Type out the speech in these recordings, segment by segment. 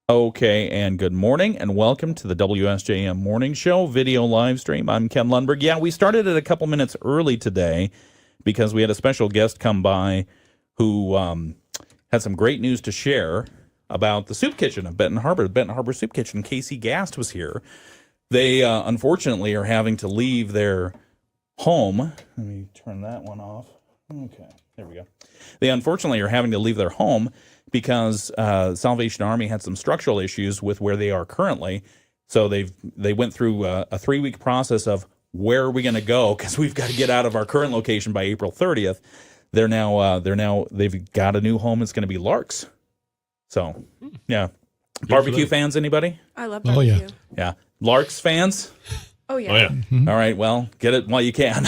Okay, and good morning, and welcome to the WSJM Morning Show video live stream. I'm Ken Lundberg. Yeah, we started it a couple minutes early today because we had a special guest come by who had some great news to share about the soup kitchen of Benton Harbor. The Benton Harbor Soup Kitchen. Casey Gast was here. They unfortunately are having to leave their home. Let me turn that one off. Okay, there we go. They unfortunately are having to leave their home because Salvation Army had some structural issues with where they are currently. So they went through a 3-week process of where are we going to go because we've got to get out of our current location by April 30th. They've got a new home. It's going to be Lark's. So yeah, barbecue fans, anybody? I love barbecue. Oh, yeah. Yeah, Lark's fans. Oh yeah. Oh, yeah. Mm-hmm. All right, well, get it while you can.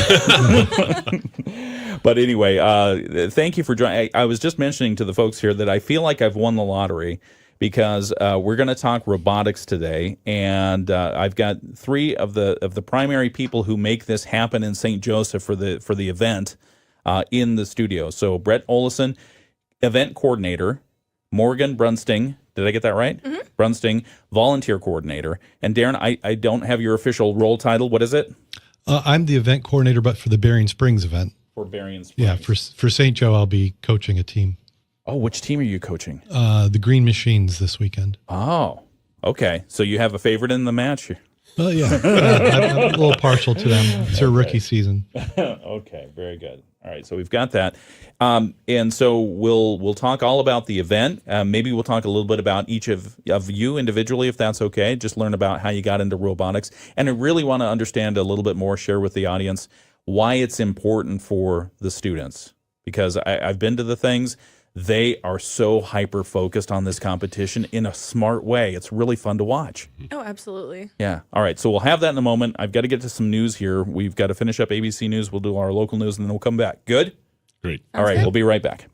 But anyway, thank you for joining. I was just mentioning to the folks here that I feel like I've won the lottery because we're going to talk robotics today, and I've got 3 of the primary people who make this happen in St. Joseph for the event in the studio. So Brett Olison, event coordinator, Morgan Brunsting. Did I get that right? Mm-hmm. Brunsting, volunteer coordinator. And Darren, I don't have your official role title. What is it? I'm the event coordinator, but for the Berrien Springs event. For Berrien Springs. Yeah, for St. Joe, I'll be coaching a team. Oh, which team are you coaching? The Green Machines this weekend. Oh, okay. So you have a favorite in the match? Well, yeah. I'm a little partial to them. It's their rookie season. Okay, very good. All right, so we've got that. And so we'll talk all about the event. Maybe we'll talk a little bit about each of you individually, if that's okay. Just learn about how you got into robotics. And I really want to understand a little bit more, share with the audience why it's important for the students. Because I've been to the things. They are so hyper-focused on this competition in a smart way. It's really fun to watch. Oh, absolutely. Yeah. All right. So we'll have that in a moment. I've got to get to some news here. We've got to finish up ABC News. We'll do our local news, and then we'll come back. Good? Great. All right. good. We'll be right back.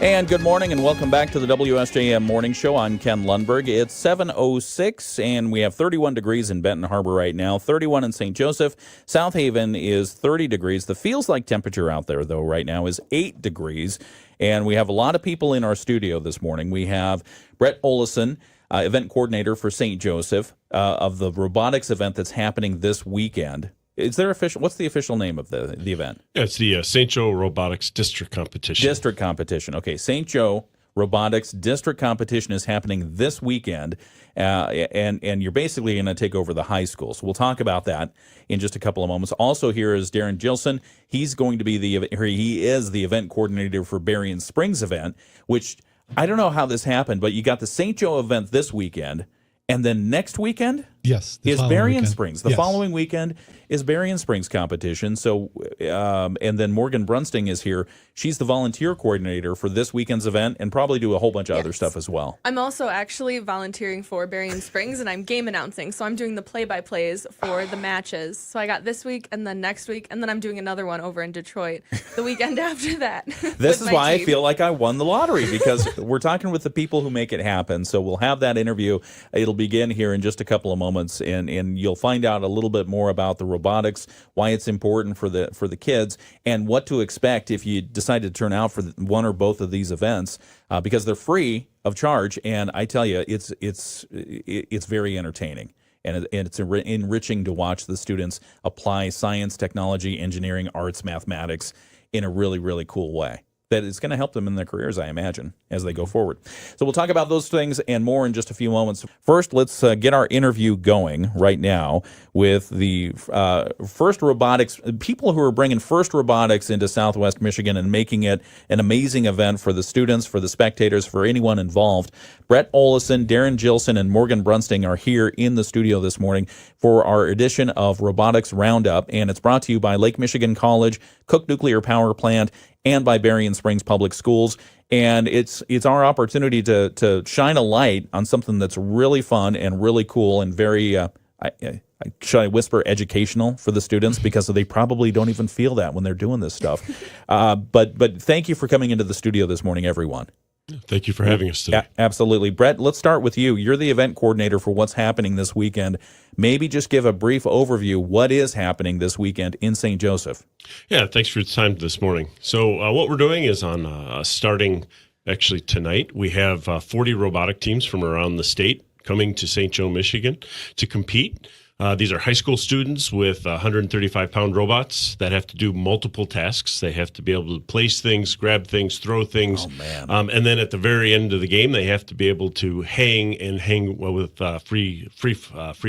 And good morning, and welcome back to the WSJM Morning Show. I'm Ken Lundberg. It's 7:06, and we have 31 degrees in Benton Harbor right now, 31 in St. Joseph. South Haven is 30 degrees. The feels-like temperature out there, though, right now is 8 degrees. And we have a lot of people in our studio this morning. We have Brett Olison, event coordinator for St. Joseph, of the robotics event that's happening this weekend. Is there what's the official name of the event? Yeah, it's the St. Joe Robotics District Competition. District Competition. Okay, St. Joe Robotics District Competition is happening this weekend, and you're basically going to take over the high school. So we'll talk about that in just a couple of moments. Also, here is Darren Gilson. He's going to be he is the event coordinator for Berrien Springs event, which I don't know how this happened, but you got the St. Joe event this weekend, and then next weekend Yes. is Berrien Springs. The Yes. following weekend is Berrien Springs competition. So, and then Morgan Brunsting is here. She's the volunteer coordinator for this weekend's event and probably do a whole bunch of other stuff as well. I'm also actually volunteering for Berrien Springs, and I'm game announcing. So I'm doing the play-by-plays for the matches. So I got this week, and then next week, and then I'm doing another one over in Detroit the weekend after that. This is why I feel like I won the lottery, because we're talking with the people who make it happen. So we'll have that interview. It'll begin here in just a couple of moments, and you'll find out a little bit more about the robotics, why it's important for the kids, and what to expect if you decide to turn out for one or both of these events, because they're free of charge. And I tell you, it's very entertaining. And it's enriching to watch the students apply science, technology, engineering, arts, mathematics in a really, really cool way that is going to help them in their careers, I imagine, as they go forward. So we'll talk about those things and more in just a few moments. First, let's get our interview going right now with the First Robotics, people who are bringing First Robotics into Southwest Michigan and making it an amazing event for the students, for the spectators, for anyone involved. Brett Olison, Darren Gilson, and Morgan Brunsting are here in the studio this morning for our edition of Robotics Roundup, and it's brought to you by Lake Michigan College, Cook Nuclear Power Plant, and by Berrien Springs Public Schools. And it's our opportunity to shine a light on something that's really fun and really cool and very, should I whisper, educational for the students, because they probably don't even feel that when they're doing this stuff. But thank you for coming into the studio this morning, everyone. Thank you for having us today. Absolutely. Brett, let's start with you. You're the event coordinator for what's happening this weekend. Maybe just give a brief overview. What is happening this weekend in St. Joseph? Yeah, thanks for your time this morning. So what we're doing is on starting Actually, tonight we have 40 robotic teams from around the state coming to St. Joe, Michigan to compete. These are high school students with 135-pound robots that have to do multiple tasks. They have to be able to place things, grab things, throw things. Oh, man. And then at the very end of the game, they have to be able to hang with free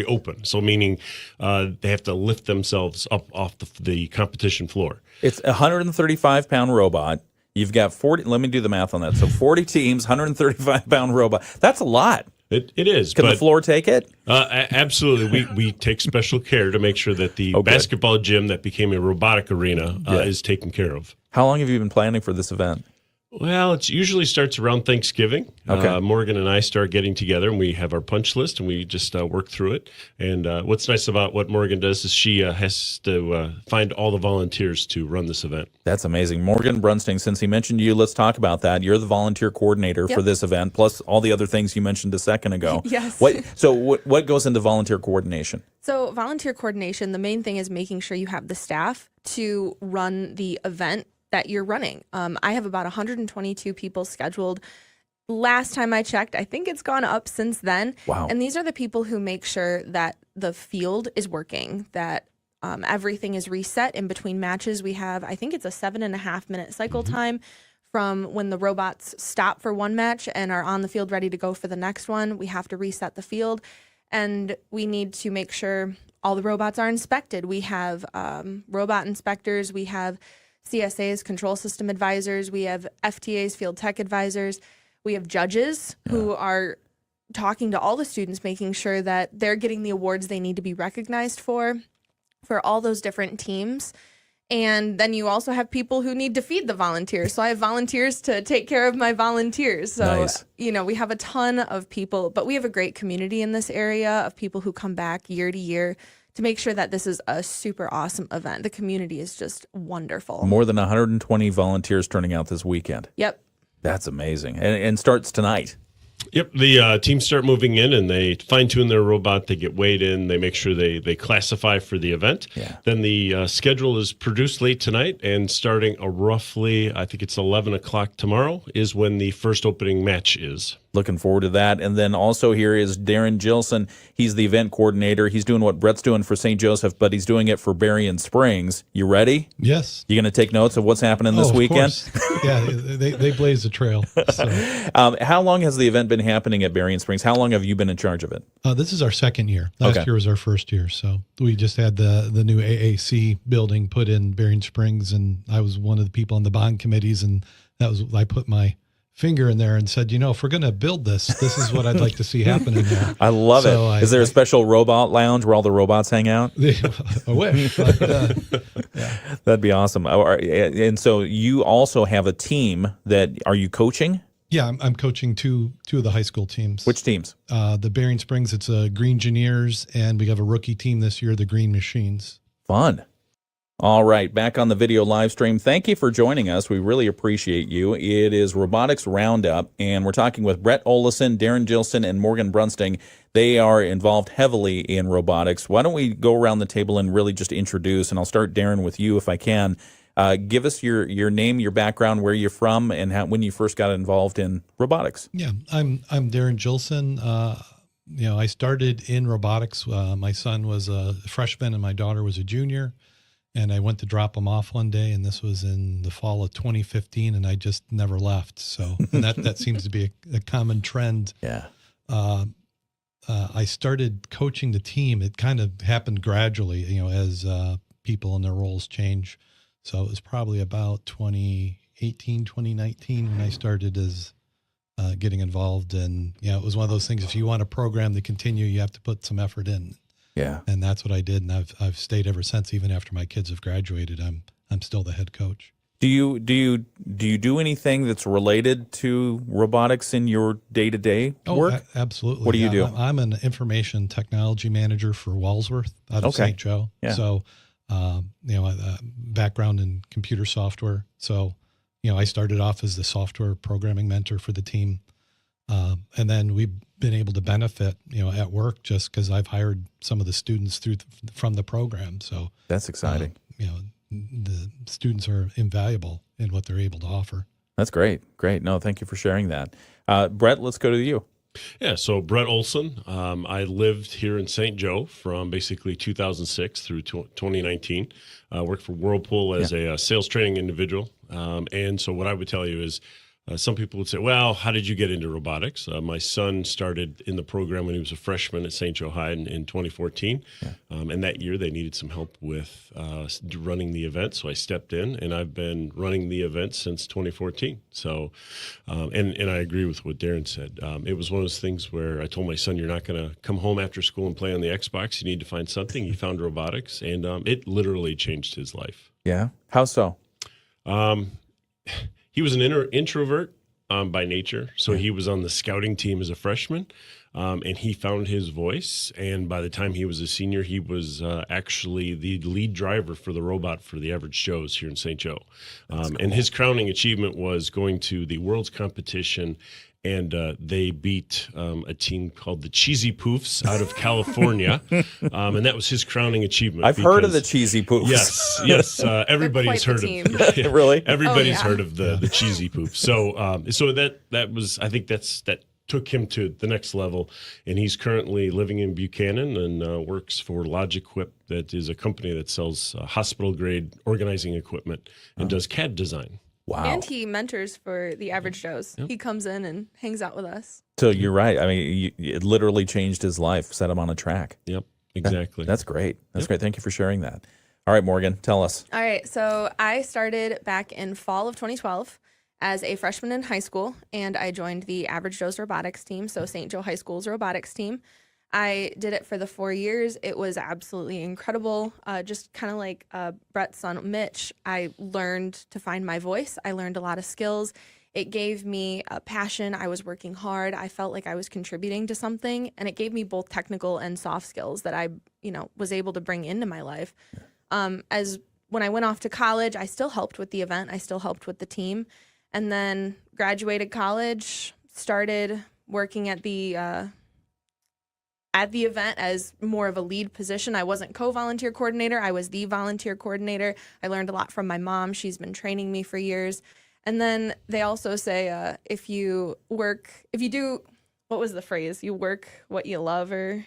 open. So meaning they have to lift themselves up off the competition floor. It's a 135-pound robot. You've got 40. Let me do the math on that. So 40 teams, 135-pound robot. That's a lot. It is. Can the floor take it? Absolutely. We take special care to make sure that the basketball gym that became a robotic arena is taken care of. How long have you been planning for this event? Well, it usually starts around Thanksgiving. Okay. Morgan and I start getting together, and we have our punch list, and we just work through it. And what's nice about what Morgan does is she has to find all the volunteers to run this event. That's amazing. Morgan Brunsting, since he mentioned you, let's talk about that. You're the volunteer coordinator for this event, plus all the other things you mentioned a second ago. Yes. What goes into volunteer coordination? So volunteer coordination, the main thing is making sure you have the staff to run the event that you're running. I have about 122 people scheduled. Last time I checked, I think it's gone up since then. Wow. And these are the people who make sure that the field is working, that everything is reset in between matches. We have, I think it's a 7.5 minute cycle time from when the robots stop for one match and are on the field ready to go for the next one. We have to reset the field, and we need to make sure all the robots are inspected. We have robot inspectors. We have CSAs, control system advisors. We have FTAs, field tech advisors. We have judges who are talking to all the students, making sure that they're getting the awards they need to be recognized for all those different teams. And then you also have people who need to feed the volunteers. So I have volunteers to take care of my volunteers. So, nice. We have a ton of people, but we have a great community in this area of people who come back year to year to make sure that this is a super awesome event. The community is just wonderful. More than 120 volunteers turning out this weekend. Yep. That's amazing. And starts tonight. Yep, the teams start moving in, and they fine-tune their robot. They get weighed in. They make sure they classify for the event. Yeah. Then the schedule is produced late tonight, and starting roughly, I think it's 11 o'clock tomorrow, is when the first opening match is. Looking forward to that. And then also here is Darren Gilson. He's the event coordinator. He's doing what Brett's doing for St. Joseph, but he's doing it for Berrien Springs. You ready? Yes. You going to take notes of what's happening this weekend? Course. Yeah, they blaze the trail. So. How long has the event been happening at Berrien Springs? How long have you been in charge of it? This is our second year. Last year was our first year. So we just had the new AAC building put in Berrien Springs, and I was one of the people on the bond committees, and I put my finger in there and said, if we're going to build this is what I'd like to see happen in there. I love it. Is there a special robot lounge where all the robots hang out? I wish. But, That'd be awesome. And so you also have a team are you coaching? Yeah, I'm coaching two of the high school teams. Which teams? The Berrien Springs, it's Green Engineers, and we have a rookie team this year, the Green Machines. Fun. All right, back on the video live stream. Thank you for joining us. We really appreciate you. It is Robotics Roundup, and we're talking with Brett Olesen, Darren Gilson, and Morgan Brunsting. They are involved heavily in robotics. Why don't we go around the table and really just introduce, and I'll start, Darren, with you if I can. Give us your name, your background, where you're from, and when you first got involved in robotics. Yeah, I'm Darren Gilson. I started in robotics. My son was a freshman and my daughter was a junior. And I went to drop them off one day, and this was in the fall of 2015, and I just never left. So and that seems to be a common trend. Yeah. I started coaching the team. It kind of happened gradually, as people and their roles change. So it was probably about 2018, 2019 when I started as getting involved. And, it was one of those things, if you want a program to continue, you have to put some effort in. Yeah. And that's what I did, and I've stayed ever since. Even after my kids have graduated, I'm still the head coach. Do you do anything that's related to robotics in your day-to-day work? Absolutely. What do you do? I'm an information technology manager for Walsworth out of St. Joe. Yeah. So, background in computer software. So, I started off as the software programming mentor for the team. And then we've been able to benefit, at work just because I've hired some of the students from the program. So that's exciting. The students are invaluable in what they're able to offer. That's great. Great. No, thank you for sharing that. Brett, let's go to you. Yeah, so Brett Olson. I lived here in St. Joe from basically 2006 through 2019. Worked for Whirlpool as a sales training individual. And so what I would tell you is some people would say, well, how did you get into robotics? My son started in the program when he was a freshman at St. Joe High in 2014. And that year they needed some help with running the event. So I stepped in, and I've been running the event since 2014. So, and I agree with what Darren said. It was one of those things where I told my son, you're not going to come home after school and play on the Xbox. You need to find something. He found robotics, and it literally changed his life. Yeah. How so? He was an introvert by nature, so he was on the scouting team as a freshman, and he found his voice. And by the time he was a senior, he was actually the lead driver for the robot for the Average Joes here in St. Joe. Cool. And his crowning achievement was going to the World's competition, and they beat a team called the Cheesy Poofs out of California, and that was his crowning achievement. I've heard of the Cheesy Poofs. Yes. Everybody's heard of. Really? Everybody's heard of the Cheesy Poofs. So that was, I think that took him to the next level, and he's currently living in Buchanan and works for LogicQuip, that is a company that sells hospital grade organizing equipment and does CAD design. Wow. And he mentors for the Average Joes. Yep. He comes in and hangs out with us. So you're right. I mean, it literally changed his life, set him on a track. Yep, exactly. That's great. That's great. Thank you for sharing that. All right, Morgan, tell us. All right. So I started back in fall of 2012 as a freshman in high school, and I joined the Average Joe's robotics team, so St. Joe High School's robotics team. I did it for the 4 years. It was absolutely incredible. Just kind of like Brett's son, Mitch, I learned to find my voice. I learned a lot of skills. It gave me a passion. I was working hard. I felt like I was contributing to something, and it gave me both technical and soft skills that I, was able to bring into my life. As when I went off to college, I still helped with the event. I still helped with the team, and then graduated college, started working at the event as more of a lead position. I wasn't co-volunteer coordinator. I was the volunteer coordinator. I learned a lot from my mom. She's been training me for years. And then they also say, if you do, what was the phrase? You work what you love, or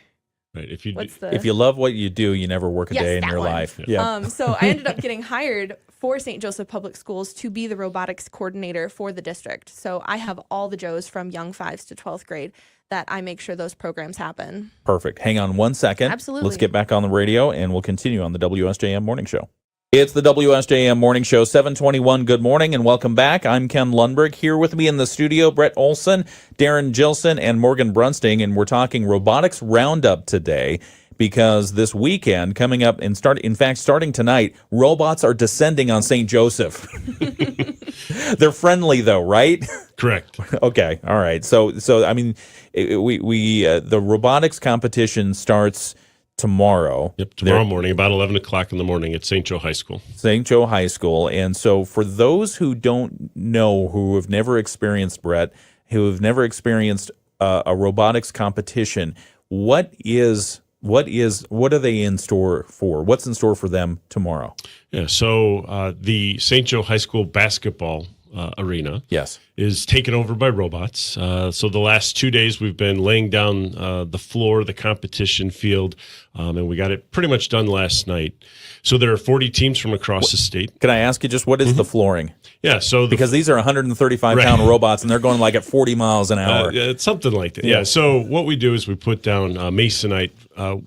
Right. If you love what you do, you never work a day in your one. life. Yeah. So I ended up getting hired for St. Joseph Public Schools to be the robotics coordinator for the district. So I have all the Joes from young 5s to 12th grade that I make sure those programs happen. Perfect. Hang on one second. Absolutely. Let's get back on the radio, and we'll continue on the WSJM Morning Show. It's the WSJM Morning Show, 721. Good morning and welcome back. I'm Ken Lundberg. Here with me in the studio, Brett Olson, Darren Gilson, and Morgan Brunsting, and we're talking Robotics Roundup today because this weekend coming up and starting tonight, robots are descending on St. Joseph. They're friendly though, right? Correct. Okay. All right. So I mean, the robotics competition starts tomorrow. Yep, tomorrow morning, about 11 o'clock in the morning at St. Joe High School. St. Joe High School. And so for those who don't know, who have never experienced, Brett, who have never experienced a robotics competition, what are they in store for? What's in store for them tomorrow? Yeah, so the St. Joe High School basketball arena is taken over by robots. So the last 2 days we've been laying down the floor, the competition field, and we got it pretty much done last night. So there are 40 teams from across the state. Can I ask you just what is the flooring? Yeah, so because these are 135-pound robots, and they're going like at 40 miles an hour. It's something like that. Yeah. So what we do is we put down masonite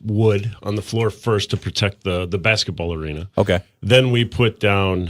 wood on the floor first to protect the basketball arena. Okay. Then we put down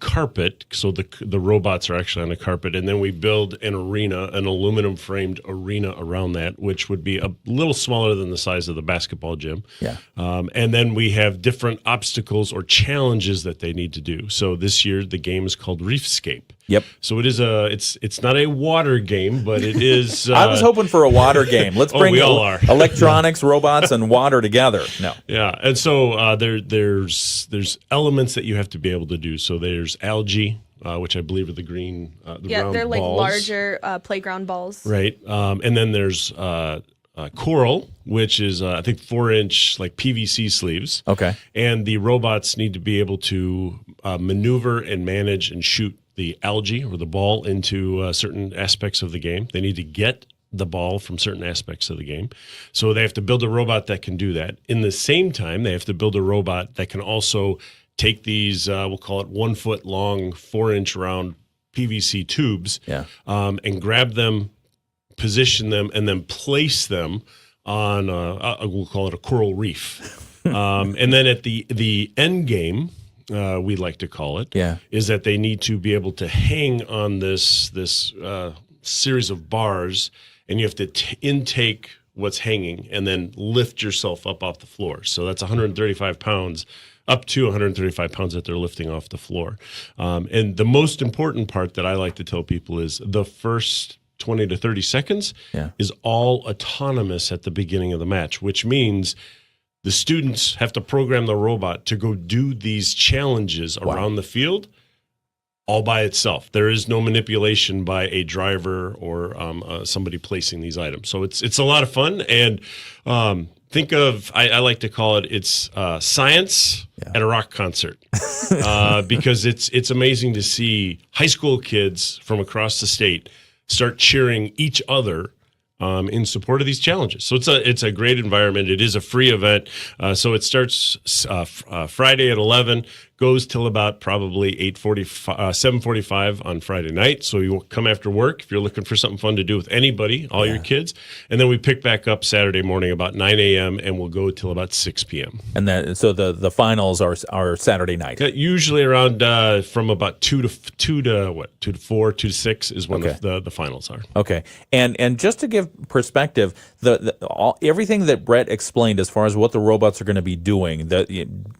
carpet, so the robots are actually on the carpet, and then we build an aluminum framed arena around that, which would be a little smaller than the size of the basketball gym. Yeah. And then we have different obstacles or challenges that they need to do. So this year the game is called Reefscape. Yep. So it is it's not a water game, but it is. I was hoping for a water game. Let's bring we all are. electronics, robots, and water together. No. Yeah, and so there's elements that you have to be able to do. So there's algae, which I believe are the green. They're round like balls. larger playground balls. Right, and then there's coral, which is I think 4-inch like PVC sleeves. Okay. And the robots need to be able to maneuver and manage and shoot the algae or the ball into certain aspects of the game. They need to get the ball from certain aspects of the game. So they have to build a robot that can do that. In the same time, they have to build a robot that can also take these, we'll call it 1 foot long, 4-inch round PVC tubes, and grab them, position them, and then place them on, we'll call it a coral reef. And then at the end game, we like to call it, is that they need to be able to hang on this series of bars, and you have to intake what's hanging and then lift yourself up off the floor. So that's 135 pounds, up to 135 pounds that they're lifting off the floor. And the most important part that I like to tell people is the first 20 to 30 seconds is all autonomous at the beginning of the match, which means the students have to program the robot to go do these challenges around the field all by itself. There is no manipulation by a driver or somebody placing these items. So it's a lot of fun. And think of, I like to call it's science at a rock concert, because it's amazing to see high school kids from across the state start cheering each other in support of these challenges. So it's a great environment. It is a free event. So it starts Friday at 11, goes till about probably 7:45 on Friday night. So you come after work if you're looking for something fun to do with anybody, all your kids. And then we pick back up Saturday morning about 9 a.m. and we'll go till about 6 p.m. And so the finals are Saturday night. Usually around from about 2 to 4, 2 to 6 is when the finals are. Okay. And just to give perspective, everything that Brett explained as far as what the robots are going to be doing,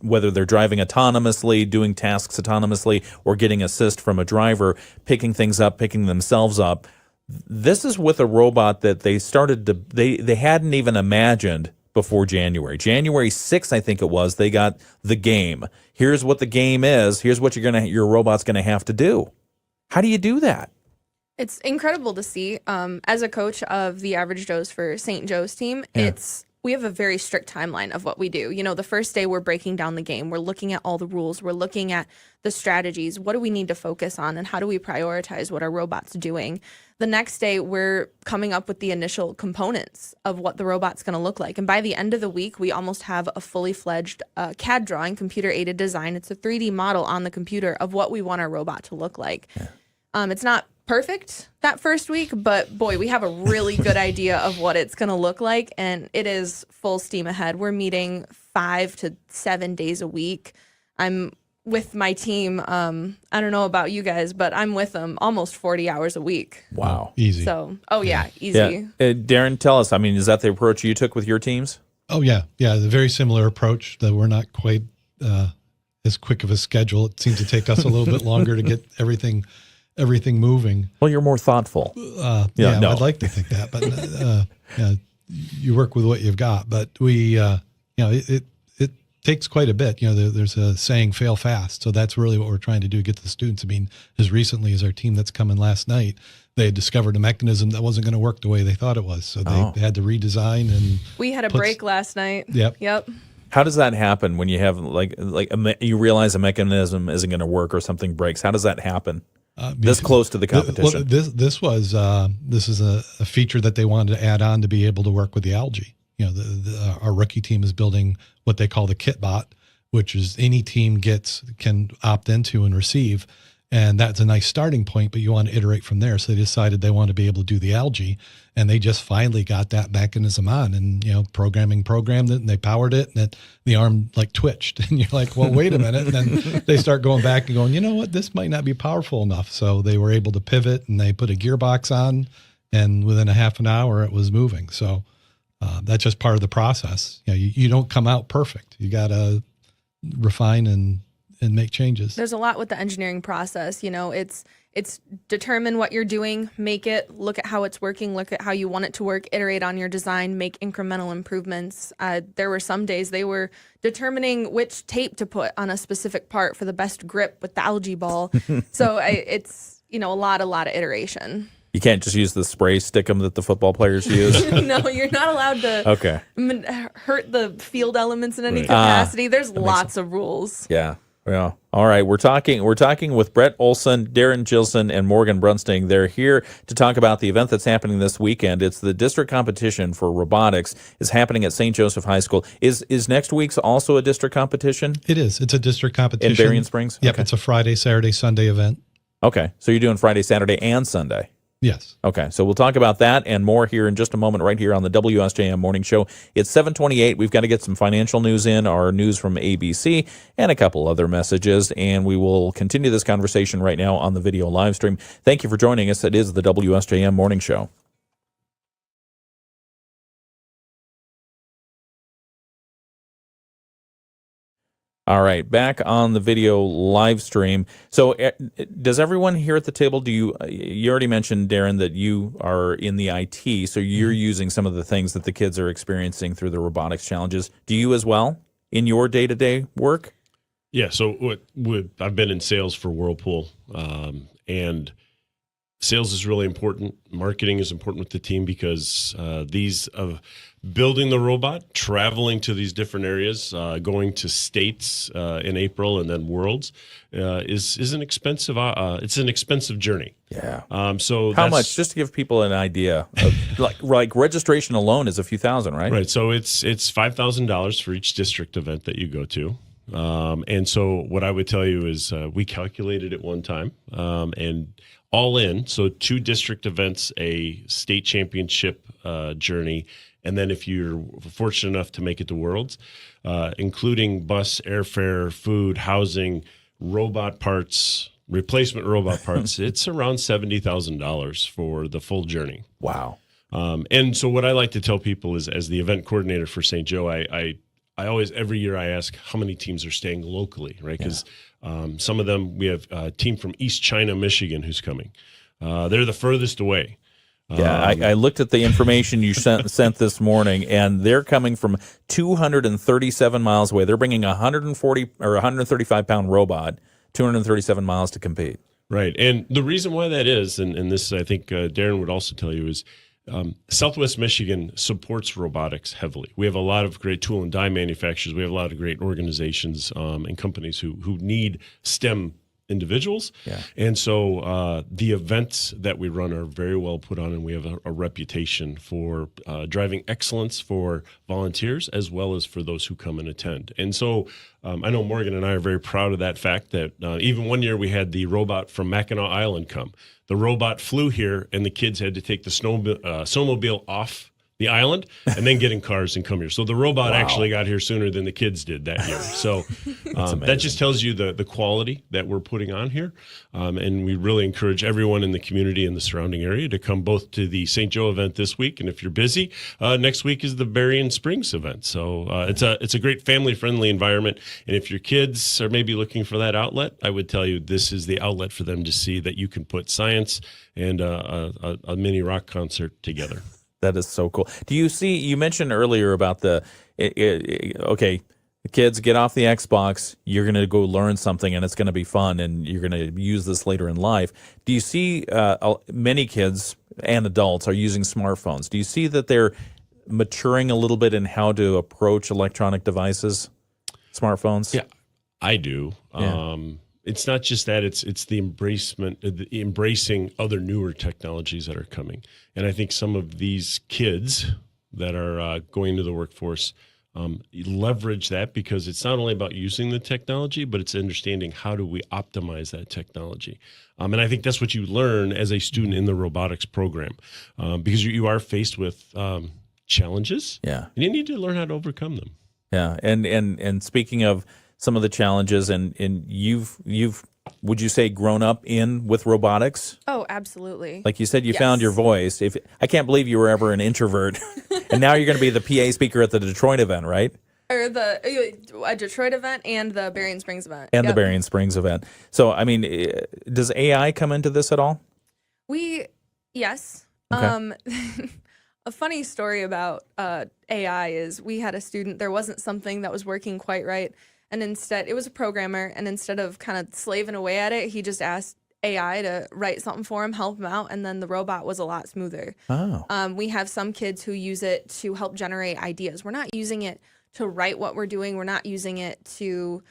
whether they're driving autonomously, doing tasks autonomously, or getting assist from a driver, picking things up, picking themselves up, this is with a robot that they hadn't even imagined before January. January 6th, I think it was, they got the game. Here's what the game is. Here's what your robot's going to have to do. How do you do that? It's incredible to see. As a coach of the Average Joes for St. Joe's team, we have a very strict timeline of what we do. You know, the first day we're breaking down the game. We're looking at all the rules. We're looking at the strategies. What do we need to focus on, and how do we prioritize what our robot's doing? The next day, we're coming up with the initial components of what the robot's going to look like. And by the end of the week, we almost have a fully fledged CAD drawing, computer-aided design. It's a 3D model on the computer of what we want our robot to look like. It's not perfect that first week, but boy, we have a really good idea of what it's going to look like, and it is full steam ahead. We're meeting 5 to 7 days a week. I'm with my team. I don't know about you guys, but I'm with them almost 40 hours a week. Wow. Easy. So, easy. Yeah. Darren, tell us, is that the approach you took with your teams? Oh, yeah. Yeah, the very similar approach, that we're not quite as quick of a schedule. It seems to take us a little bit longer to get everything moving. Well, you're more thoughtful. I'd like to think that, but you work with what you've got. But it takes quite a bit. There's a saying, fail fast. So that's really what we're trying to do, get the students. As recently as our team that's coming last night, they had discovered a mechanism that wasn't going to work the way they thought it was. So they had to redesign. And we had a break last night. Yep. How does that happen when you have you realize a mechanism isn't going to work or something breaks? How does that happen? This close to the competition. This is a feature that they wanted to add on to be able to work with the algae. Our rookie team is building what they call the kit bot, which is any team can opt into and receive. And that's a nice starting point, but you want to iterate from there. So they decided they want to be able to do the algae, and they just finally got that mechanism on, and, programmed it, and they powered it, and the arm twitched, and you're like, well, wait a minute. And then they start going back and going, you know what, this might not be powerful enough. So they were able to pivot, and they put a gearbox on, and within a half an hour it was moving. So that's just part of the process. You don't come out perfect. You got to refine and make changes. There's a lot with the engineering process. It's determine what you're doing, make it, look at how it's working, look at how you want it to work, iterate on your design, make incremental improvements. There were some days they were determining which tape to put on a specific part for the best grip with the algae ball. So it's, a lot of iteration. You can't just use the spray stickum that the football players use. No, you're not allowed to hurt the field elements in any capacity. There's lots of rules. Yeah. Yeah. All right. We're talking with Brett Olson, Darren Gilson, and Morgan Brunsting. They're here to talk about the event that's happening this weekend. It's the district competition for robotics. Is happening at St. Joseph High School. Is next week's also a district competition? It is. It's a district competition. In Berrien Springs? Yep. Okay. It's a Friday, Saturday, Sunday event. Okay. So you're doing Friday, Saturday, and Sunday. Yes. Okay, so we'll talk about that and more here in just a moment right here on the WSJM Morning Show. It's 7:28. We've got to get some financial news in, our news from ABC, and a couple other messages, and we will continue this conversation right now on the video live stream. Thank you for joining us. It is the WSJM Morning Show. All right, back on the video live stream. So does everyone here at the table, you already mentioned, Darren, that you are in the IT, so you're using some of the things that the kids are experiencing through the robotics challenges. Do you as well in your day-to-day work? Yeah, so I've been in sales for Whirlpool, and sales is really important. Marketing is important with the team because these of building the robot, traveling to these different areas, going to states in April and then worlds is an expensive. It's an expensive journey. Yeah. So how much? Just to give people an idea, of, like registration alone is a few thousand, right? Right. So it's $5,000 for each district event that you go to. And so what I would tell you is we calculated it one time and all in. So 2 district events, a state championship journey. And then if you're fortunate enough to make it to Worlds, including bus, airfare, food, housing, robot parts, replacement robot parts, it's around $70,000 for the full journey. Wow. And so what I like to tell people is, as the event coordinator for St. Joe, I always, every year I ask how many teams are staying locally, right? Because some of them, we have a team from East China, Michigan, who's coming. They're the furthest away. Yeah, I looked at the information you sent this morning, and they're coming from 237 miles away. They're bringing a 140 or 135 pound robot 237 miles to compete. Right, and the reason why that is, and this I think Darren would also tell you, is Southwest Michigan supports robotics heavily. We have a lot of great tool and die manufacturers. We have a lot of great organizations and companies who need STEM individuals. Yeah. And so the events that we run are very well put on, and we have a reputation for driving excellence for volunteers as well as for those who come and attend. And so I know Morgan and I are very proud of that fact that even one year we had the robot from Mackinac Island come. The robot flew here, and the kids had to take the snowmobile off the island and then get in cars and come here. So the robot actually got here sooner than the kids did that year. So that just tells you the quality that we're putting on here. And we really encourage everyone in the community and the surrounding area to come both to the St. Joe event this week, and if you're busy, next week is the Berrien Springs event. So it's a great family-friendly environment. And if your kids are maybe looking for that outlet, I would tell you this is the outlet for them to see that you can put science and a mini rock concert together. That is so cool. Do you see, you mentioned earlier about the kids get off the Xbox, you're going to go learn something and it's going to be fun and you're going to use this later in life. Do you see many kids and adults are using smartphones? Do you see that they're maturing a little bit in how to approach electronic devices, smartphones? Yeah, I do. Yeah. It's not just that; it's the embracing other newer technologies that are coming. And I think some of these kids that are going into the workforce leverage that, because it's not only about using the technology, but it's understanding how do we optimize that technology. And I think that's what you learn as a student in the robotics program, because you are faced with challenges, Yeah, and you need to learn how to overcome them. yeah. And speaking of some of the challenges, and you've would you say grown up with robotics? Oh, absolutely. Like you said, you Yes. found your voice. I can't believe you were ever an introvert, and now you're going to be the PA speaker at the Detroit event, right? Or a Detroit event and the Berrien Springs event. And the Yep. Berrien Springs event. So, I mean, does AI come into this at all? Yes. Okay. A funny story about AI is we had a student, there wasn't something that was working quite right. And instead, it was a programmer. And instead of kind of slaving away at it, he just asked AI to write something for him, help him out. And then the robot was a lot smoother. Oh. We have some kids who use it to help generate ideas. We're not using it to write what we're doing. We're not using it to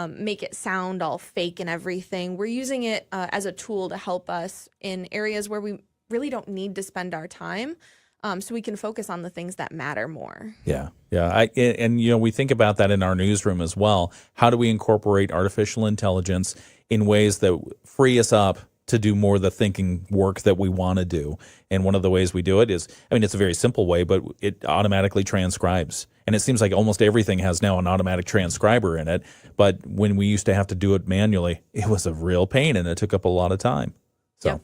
make it sound all fake and everything. We're using it as a tool to help us in areas where we really don't need to spend our time, so we can focus on the things that matter more. Yeah. And we think about that in our newsroom as well. How do we incorporate artificial intelligence in ways that free us up to do more of the thinking work that we want to do? And one of the ways we do it is, it's a very simple way, but it automatically transcribes. And it seems like almost everything has now an automatic transcriber in it. But when we used to have to do it manually, it was a real pain and it took up a lot of time. So. Yep.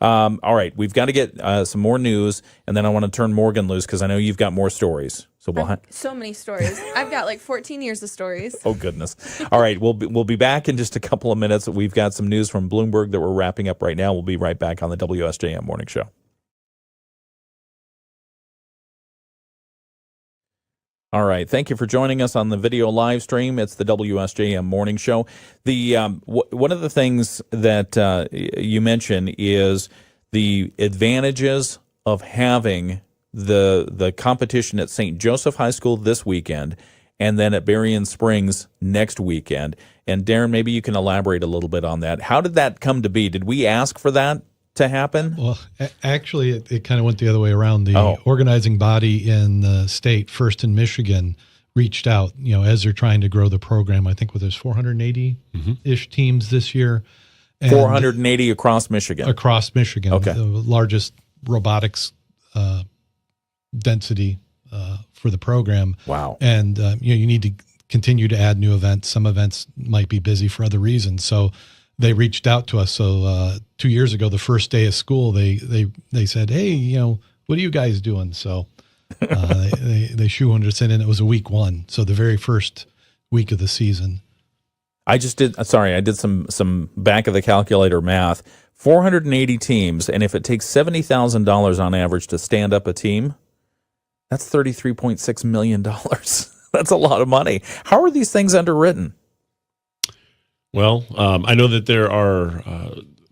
All right, we've got to get some more news, and then I want to turn Morgan loose because I know you've got more stories. So So many stories. I've got like 14 years of stories. Oh goodness! All right, we'll be back in just a couple of minutes. We've got some news from Bloomberg that we're wrapping up right now. We'll be right back on the WSJM Morning Show. All right. Thank you for joining us on the video live stream. It's the WSJM Morning Show. The one of the things that you mentioned is the advantages of having the competition at St. Joseph High School this weekend and then at Berrien Springs next weekend. And Darren, maybe you can elaborate a little bit on that. How did that come to be? Did we ask for that to happen? Well, actually, it kind of went the other way around. The organizing body in the state, first in Michigan, reached out, as they're trying to grow the program. I think there's 480-ish teams this year. And 480 across Michigan. Across Michigan. Okay. The largest robotics density for the program. Wow. And, you need to continue to add new events. Some events might be busy for other reasons. So they reached out to us. So 2 years ago, the first day of school, they said, "Hey, what are you guys doing?" So they shoehorned us in, and it was a week one. So the very first week of the season. I did some back of the calculator math. 480 teams, and if it takes $70,000 on average to stand up a team, that's $33.6 million. That's a lot of money. How are these things underwritten? Well, I know that there are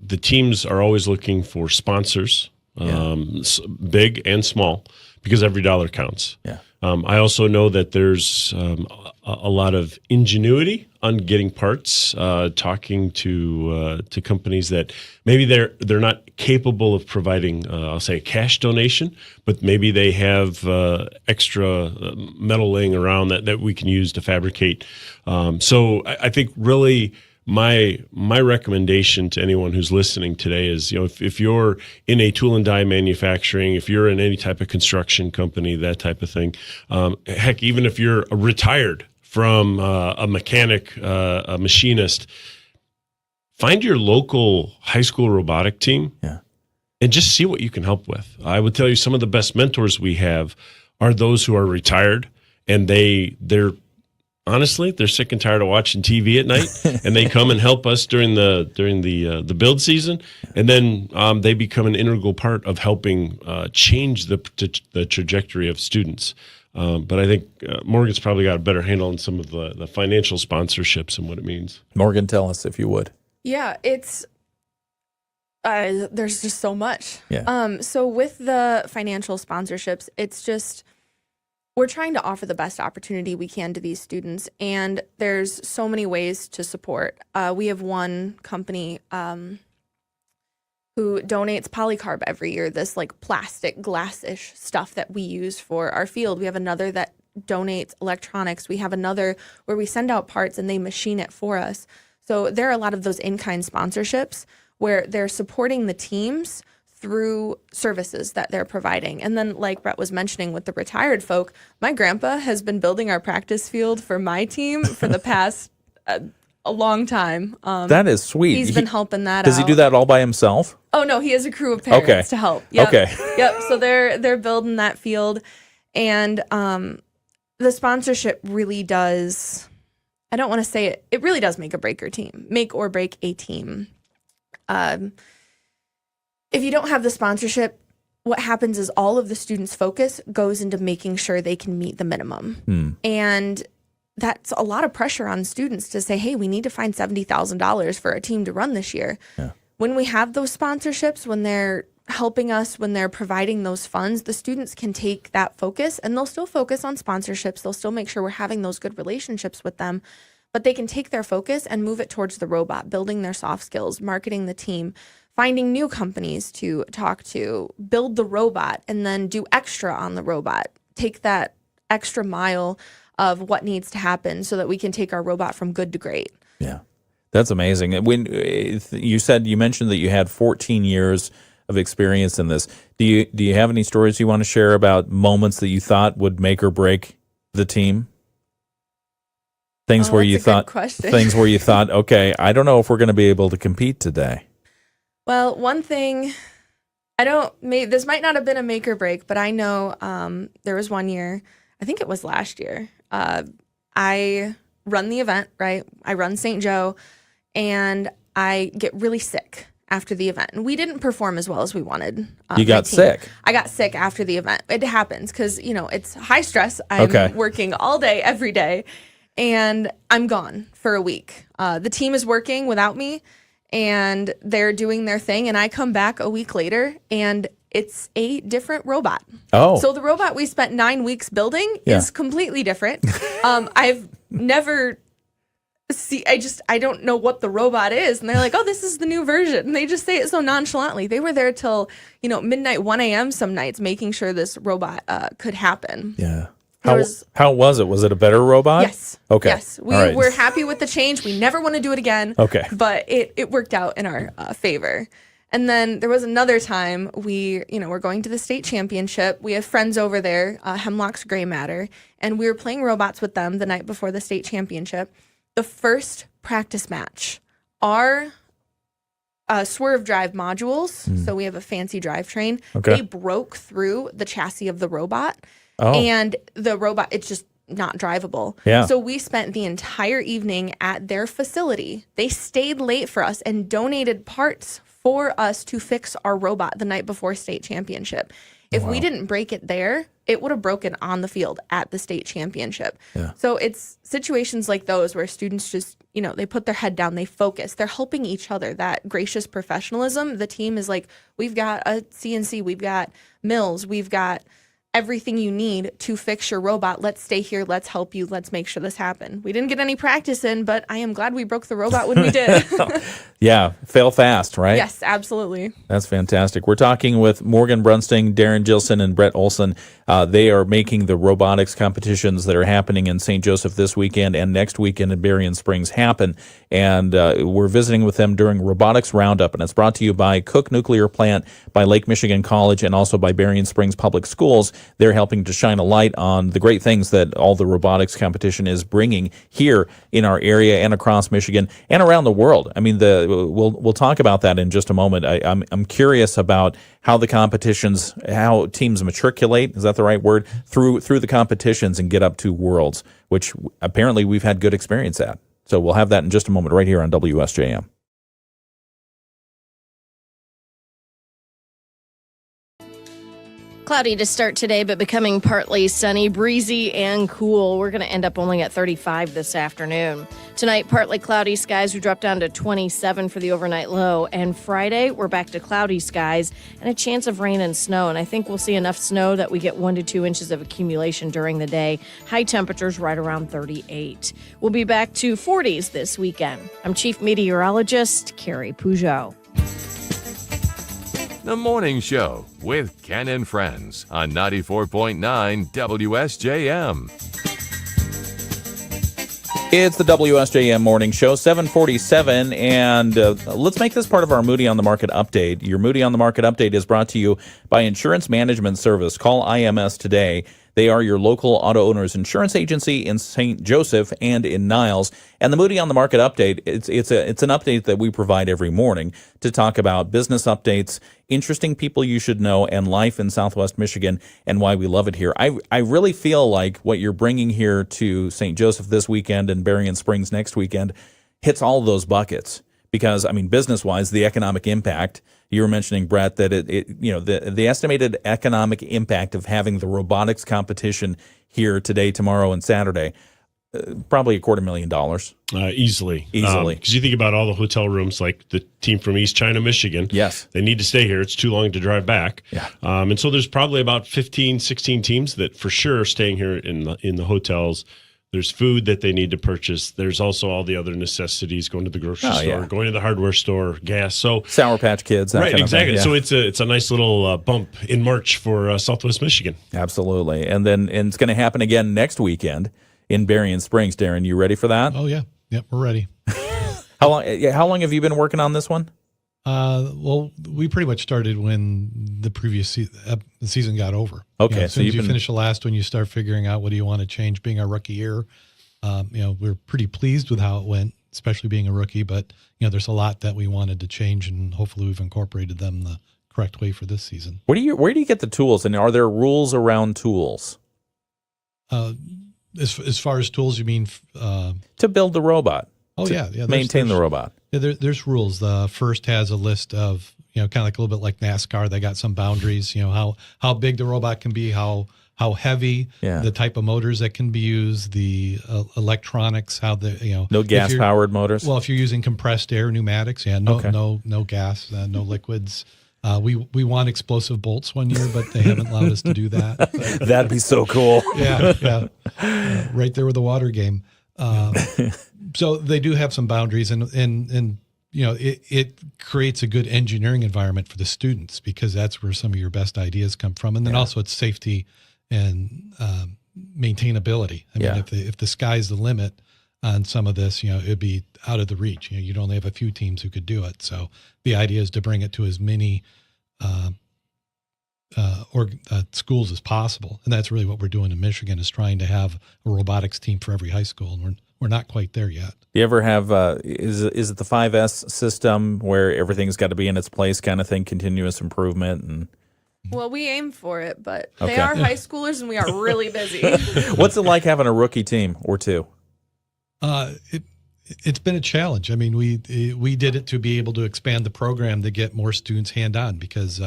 the teams are always looking for sponsors, big and small, because every dollar counts. Yeah. I also know that there's a lot of ingenuity on getting parts, talking to companies that maybe they're not capable of providing, I'll say, a cash donation, but maybe they have extra metal laying around that we can use to fabricate. So I think really my recommendation to anyone who's listening today is, if you're in a tool and die manufacturing, if you're in any type of construction company, that type of thing, heck, even if you're retired from a mechanic, a machinist, find your local high school robotic team and just see what you can help with. I would tell you some of the best mentors we have are those who are retired, and they're honestly, they're sick and tired of watching TV at night, and they come and help us during the build season, and then they become an integral part of helping change the trajectory of students. But I think Morgan's probably got a better handle on some of the financial sponsorships and what it means. Morgan, tell us if you would. Yeah, it's there's just so much. Yeah. So with the financial sponsorships, it's just we're trying to offer the best opportunity we can to these students, and there's so many ways to support. We have one company who donates polycarb every year, this like plastic glass-ish stuff that we use for our field. We have another that donates electronics. We have another where we send out parts and they machine it for us. So there are a lot of those in-kind sponsorships where they're supporting the teams through services that they're providing. And then like Brett was mentioning with the retired folk, my grandpa has been building our practice field for my team for the past a long time. That is sweet. He's been helping that out. Does he do that all by himself? Oh no, he has a crew of parents to help. Yep. Okay. Yep. So they're building that field, and the sponsorship really does. I don't want to say it. It really does make or break a team. If you don't have the sponsorship, what happens is all of the students' focus goes into making sure they can meet the minimum. And that's a lot of pressure on students to say, hey, we need to find $70,000 for a team to run this year. Yeah. When we have those sponsorships, when they're helping us, when they're providing those funds, the students can take that focus and they'll still focus on sponsorships. They'll still make sure we're having those good relationships with them. but they can take their focus and move it towards the robot, building their soft skills, marketing the team, finding new companies to talk to, build the robot, and then do extra on the robot. Take that extra mile of what needs to happen so that we can take our robot from good to great. Yeah, that's amazing. When you mentioned that you had 14 years of experience in this, do you have any stories you want to share about moments that you thought would make or break the team? Things where you thought, okay, I don't know if we're going to be able to compete today. Well, one thing, this might not have been a make or break, but I know there was one year, I think it was last year, I run the event, right? I run St. Joe, and I get really sick after the event. And we didn't perform as well as we wanted. You got sick? I got sick after the event. It happens because, it's high stress. I'm working all day, every day, and I'm gone for a week. The team is working without me, and they're doing their thing, and I come back a week later, and it's a different robot. Oh. So the robot we spent 9 weeks building is completely different. I've never I don't know what the robot is. And they're like, oh, this is the new version. And they just say it so nonchalantly. They were there till, midnight, 1 a.m. some nights, making sure this robot could happen. Yeah. How was it? Was it a better robot? Yes. Okay. Yes. We're happy with the change. We never want to do it again. Okay. But it worked out in our favor. And then there was another time we're going to the state championship. We have friends over there, Hemlock's Gray Matter, and we were playing robots with them the night before the state championship. The first practice match, our swerve drive modules, so we have a fancy drivetrain, they broke through the chassis of the robot, and the robot, it's just not drivable. Yeah. So we spent the entire evening at their facility. They stayed late for us and donated parts for us to fix our robot the night before state championship. If we didn't break it there, it would have broken on the field at the state championship. Yeah. So it's situations like those where students just, they put their head down, they focus, they're helping each other. That gracious professionalism, the team is like, we've got a CNC, we've got mills, we've got everything you need to fix your robot. Let's stay here. Let's help you. Let's make sure this happen. We didn't get any practice in, but I am glad we broke the robot when we did. Yeah. Fail fast, right? Yes, absolutely. That's fantastic. We're talking with Morgan Brunsting, Darren Gilson, and Brett Olson. They are making the robotics competitions that are happening in St. Joseph this weekend and next weekend in Berrien Springs happen. And we're visiting with them during Robotics Roundup. And it's brought to you by Cook Nuclear Plant, by Lake Michigan College, and also by Berrien Springs Public Schools. They're helping to shine a light on the great things that all the robotics competition is bringing here in our area and across Michigan and around the world. I mean, we'll talk about that in just a moment. I'm curious about how the competitions, how teams matriculate, is that the right word, through the competitions and get up to worlds, which apparently we've had good experience at. So we'll have that in just a moment right here on WSJM. Cloudy to start today, but becoming partly sunny, breezy, and cool. We're going to end up only at 35 this afternoon. Tonight, partly cloudy skies. We drop down to 27 for the overnight low. And Friday, we're back to cloudy skies and a chance of rain and snow. And I think we'll see enough snow that we get 1 to 2 inches of accumulation during the day. High temperatures right around 38. We'll be back to 40s this weekend. I'm Chief Meteorologist Carrie Peugeot. The Morning Show with Ken and Friends on 94.9 WSJM. It's the WSJM Morning Show, 747, and let's make this part of our Moody on the Market update. Your Moody on the Market update is brought to you by Insurance Management Service. Call IMS today. They are your local auto owners insurance agency in St. Joseph and in Niles. And the Moody on the Market update, it's an update that we provide every morning to talk about business updates, interesting people you should know, and life in Southwest Michigan and why we love it here. I really feel like what you're bringing here to St. Joseph this weekend and Berrien Springs next weekend hits all of those buckets. Because, I mean, business-wise, the economic impact, you were mentioning, Brett, that the estimated economic impact of having the robotics competition here today, tomorrow, and Saturday, probably $250,000. Easily. Easily. Because you think about all the hotel rooms, like the team from East China, Michigan. Yes. They need to stay here. It's too long to drive back. Yeah. And so there's probably about 15, 16 teams that for sure are staying here in the hotels. There's food that they need to purchase. There's also all the other necessities, going to the grocery store, yeah. going to the hardware store, gas. So Sour Patch Kids, that right, kind of thing, exactly. yeah. So it's a nice little bump in March for Southwest Michigan. Absolutely. And it's going to happen again next weekend in Berrien Springs. Darren, you ready for that? Oh, yeah. Yep, we're ready. How long have you been working on this one? Well, we pretty much started when the previous the season got over. Okay, As soon as you finish the last one, you start figuring out what do you want to change. Being our rookie year, we're pretty pleased with how it went, especially being a rookie. But there's a lot that we wanted to change, and hopefully we've incorporated them the correct way for this season. Where do you get the tools, and are there rules around tools? As far as tools, you mean To build the robot. Oh, yeah. Maintain the robot. Yeah, there's rules. The first has a list of, kind of like a little bit like NASCAR. They got some boundaries, how big the robot can be, how heavy, the type of motors that can be used, the electronics, how the, No gas-powered motors? Well, if you're using compressed air pneumatics, no gas, no liquids. We want explosive bolts one year, but they haven't allowed us to do that. That'd be so cool. Yeah. Right there with the water game. So they do have some boundaries, and it creates a good engineering environment for the students, because that's where some of your best ideas come from. And then also it's safety and maintainability. I mean, if the sky's the limit on some of this, it'd be out of the reach. You'd only have a few teams who could do it. So the idea is to bring it to as many schools as possible. And that's really what we're doing in Michigan, is trying to have a robotics team for every high school. And we're not quite there yet. Do you ever have, is it the 5S system where everything's got to be in its place kind of thing, continuous improvement? And Well, we aim for it, but they are high schoolers and we are really busy. What's it like having a rookie team or two? It's been a challenge. I mean, we did it to be able to expand the program to get more students hand-on, because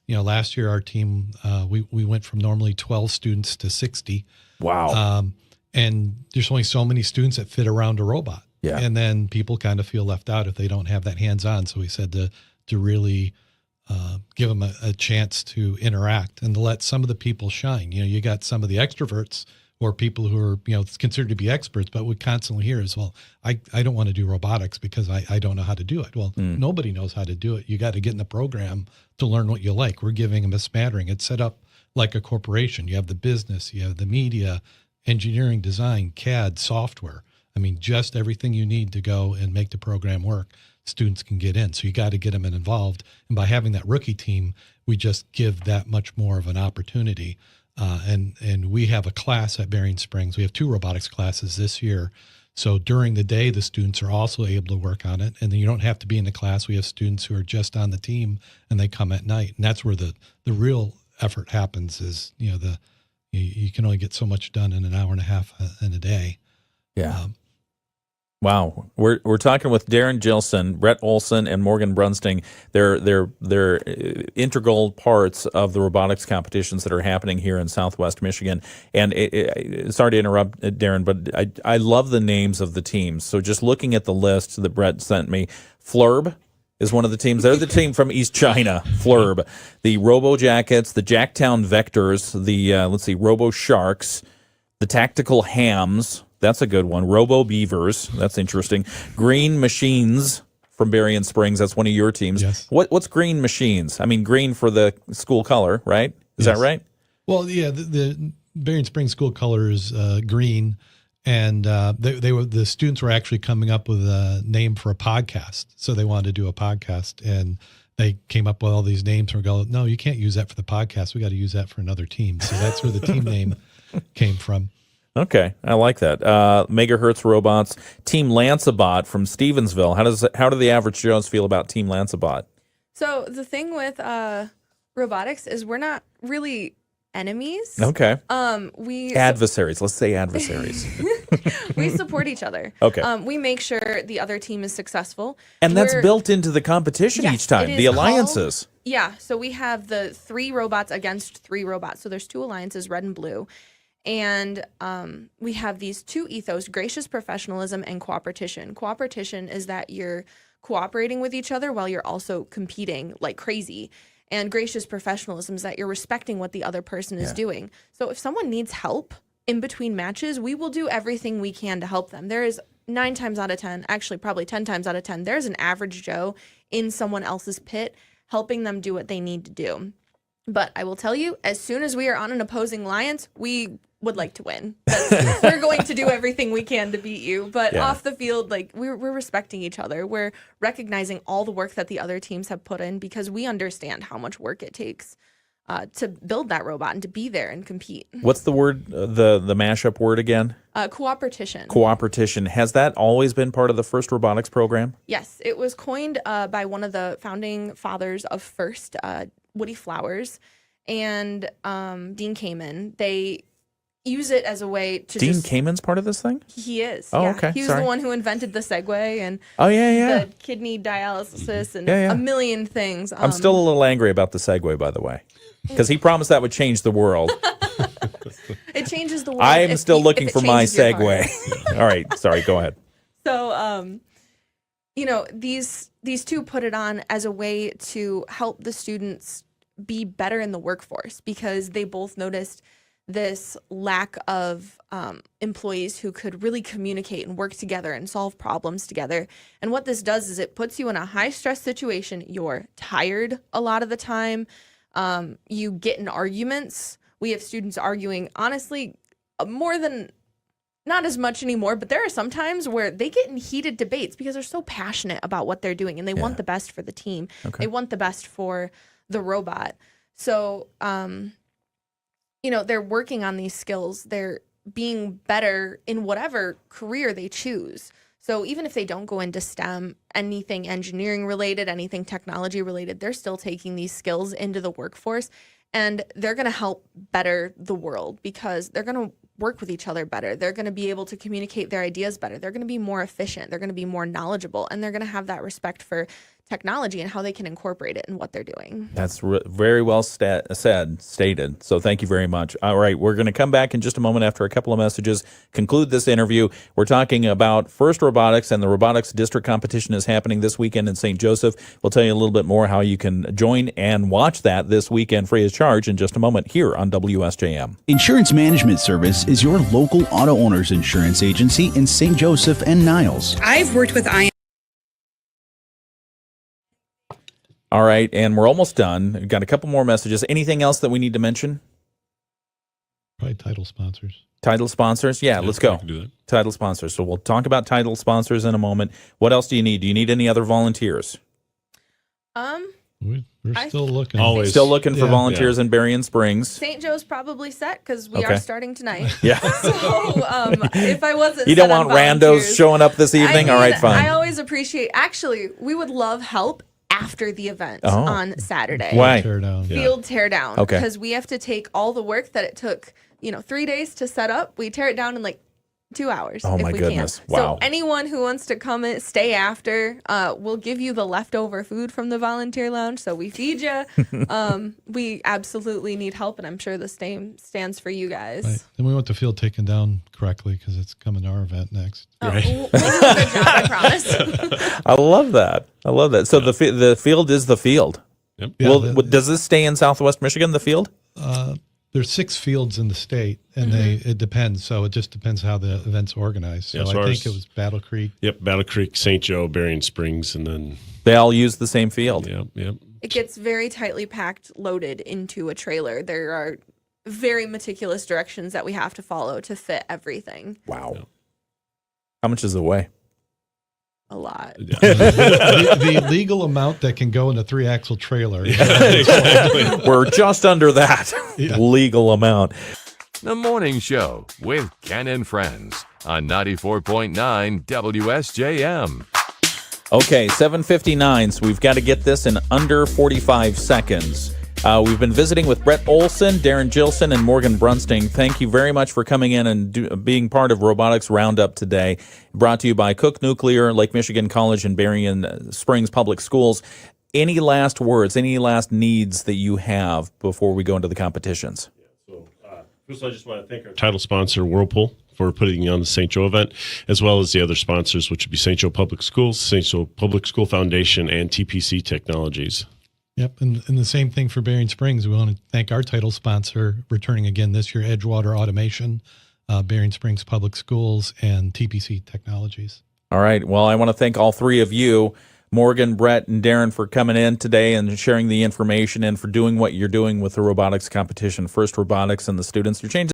last year our team we went from normally 12 students to 60. Wow. And there's only so many students that fit around a robot. Yeah. And then people kind of feel left out if they don't have that hands-on. So we said to really give them a chance to interact and to let some of the people shine. You got some of the extroverts, or people who are, considered to be experts, but we constantly hear is, well, I don't want to do robotics because I don't know how to do it. Well, nobody knows how to do it. You got to get in the program to learn what you like. We're giving them a smattering. It's set up like a corporation. You have the business, you have the media, engineering, design, CAD, software. I mean, just everything you need to go and make the program work, students can get in. So you got to get them involved. And by having that rookie team, we just give that much more of an opportunity. And we have a class at Berrien Springs. We have 2 robotics classes this year. So during the day, the students are also able to work on it. And then you don't have to be in the class. We have students who are just on the team and they come at night. And that's where the real effort happens is, you can only get so much done in an hour and a half in a day. Yeah. Wow. We're talking with Darren Gilson, Brett Olson, and Morgan Brunsting. They're integral parts of the robotics competitions that are happening here in Southwest Michigan. And sorry to interrupt, Darren, but I love the names of the teams. So just looking at the list that Brett sent me, Flurb is one of the teams. They're the team from East China, Flurb. The Robo Jackets, the Jacktown Vectors, the Robo Sharks, the Tactical Hams. That's a good one. Robo Beavers. That's interesting. Green Machines from Berrien Springs. That's one of your teams. Yes. What's Green Machines? I mean, green for the school color, right? Is that right? Well, yeah. The Berrien Springs school color is green, and the students were actually coming up with a name for a podcast. So they wanted to do a podcast, and they came up with all these names. And we go, no, you can't use that for the podcast. We got to use that for another team. So that's where the team name came from. Okay, I like that. Megahertz Robots, Team Lancebot from Stevensville. How do the average Joes feel about Team Lancebot? So the thing with robotics is we're not really enemies. Okay. We Adversaries. Let's say adversaries. we support each other. Okay. We make sure the other team is successful. And that's built into the competition Yes, each time, it the is alliances. Yeah, so we have the 3 robots against 3 robots. So there's 2 alliances, red and blue. And we have these 2 ethos, gracious professionalism and cooperation. Cooperation is that you're cooperating with each other while you're also competing like crazy. And gracious professionalism is that you're respecting what the other person is doing. So if someone needs help in between matches, we will do everything we can to help them. There is 9 times out of 10, actually probably 10 times out of 10, there's an average Joe in someone else's pit helping them do what they need to do. But I will tell you, as soon as we are on an opposing alliance, we would like to win. We're going to do everything we can to beat you. But off the field, like we're respecting each other. We're recognizing all the work that the other teams have put in because we understand how much work it takes to build that robot and to be there and compete. What's the word, the mashup word again? Cooperation. Cooperation. Has that always been part of the FIRST robotics program? Yes, it was coined by one of the founding fathers of FIRST, Woody Flowers, and Dean Kamen. They use it as a way to Dean Kamen's part of this thing? He is. Oh, yeah. okay. He was Sorry. the one who invented the Segway and the kidney dialysis and Yeah, yeah. a million things. I'm still a little angry about the Segway, by the way, because he promised that would change the world. It changes the world. I am still looking if for it my changes your Segway. heart. All right. Sorry. Go ahead. So, these two put it on as a way to help the students be better in the workforce because they both noticed this lack of employees who could really communicate and work together and solve problems together. And what this does is it puts you in a high stress situation. You're tired a lot of the time. You get in arguments. We have students arguing, honestly, more than, not as much anymore, but there are some times where they get in heated debates because they're so passionate about what they're doing and they want the best for the team. Okay. They want the best for the robot. So, they're working on these skills. They're being better in whatever career they choose. So even if they don't go into STEM, anything engineering related, anything technology related, they're still taking these skills into the workforce and they're going to help better the world because they're going to work with each other better. They're going to be able to communicate their ideas better. They're going to be more efficient. They're going to be more knowledgeable, and they're going to have that respect for technology and how they can incorporate it in what they're doing. That's very well stated. So thank you very much. All right, we're going to come back in just a moment after a couple of messages, conclude this interview. We're talking about FIRST Robotics, and the robotics district competition is happening this weekend in St. Joseph. We'll tell you a little bit more how you can join and watch that this weekend free of charge in just a moment here on WSJM. Insurance Management Service is your local auto owner's insurance agency in St. Joseph and Niles. I've worked with All right, and we're almost done. We've got a couple more messages. Anything else that we need to mention? Probably title sponsors. Title sponsors? Yeah, let's go. I can do that. Title sponsors. So we'll talk about title sponsors in a moment. What else do you need? Do you need any other volunteers? We're still looking. Always. Still looking for Yeah. volunteers in Berrien Springs. St. Joe's probably set because we Okay. are starting tonight. Yeah. So if I wasn't You don't set on want randos volunteers- showing up this evening? All right, fine. I always appreciate, actually, we would love help after the event Oh. on Saturday. Why? Tear down. Field tear down. Okay. Because we have to take all the work that it took, 3 days to set up. We tear it down in 2 hours. Oh, if my we goodness. Can. Wow. So anyone who wants to come and stay after, we'll give you the leftover food from the volunteer lounge. So we feed you. We absolutely need help, and I'm sure the same stands for you guys. Right. And we want the field taken down correctly because it's coming to our event next. We'll do a good job, I promise. I love that. So the field is the field. Yep. Yeah, Well, does this stay in Southwest Michigan, the field? There's 6 fields in the state, and it depends. So it just depends how the event's organized. So Yeah, as I far think as- it was Battle Creek. Yep, Battle Creek, St. Joe, Berrien Springs, and then They all use the same field. yep. It gets very tightly packed, loaded into a trailer. There are very meticulous directions that we have to follow to fit everything. Wow. How much does it weigh? A lot. The legal amount that can go in a 3-axle trailer. We're just under that Yeah. legal amount. The Morning Show with Ken and Friends on 94.9 WSJM. Okay, 7:59, so we've got to get this in under 45 seconds. We've been visiting with Brett Olson, Darren Gilson, and Morgan Brunsting. Thank you very much for coming in and being part of Robotics Roundup today. Brought to you by Cook Nuclear, Lake Michigan College, and Berrien Springs Public Schools. Any last words, any last needs that you have before we go into the competitions? First, I just want to thank our title sponsor, Whirlpool, for putting on the St. Joe event, as well as the other sponsors, which would be St. Joe Public Schools, St. Joe Public School Foundation, and TPC Technologies. Yep, and the same thing for Berrien Springs. We want to thank our title sponsor, returning again this year, Edgewater Automation. Berrien Springs Public Schools and TPC Technologies. All right. Well, I want to thank all three of you, Morgan, Brett, and Darren, for coming in today and sharing the information and for doing what you're doing with the robotics competition, First Robotics and the students. You're changing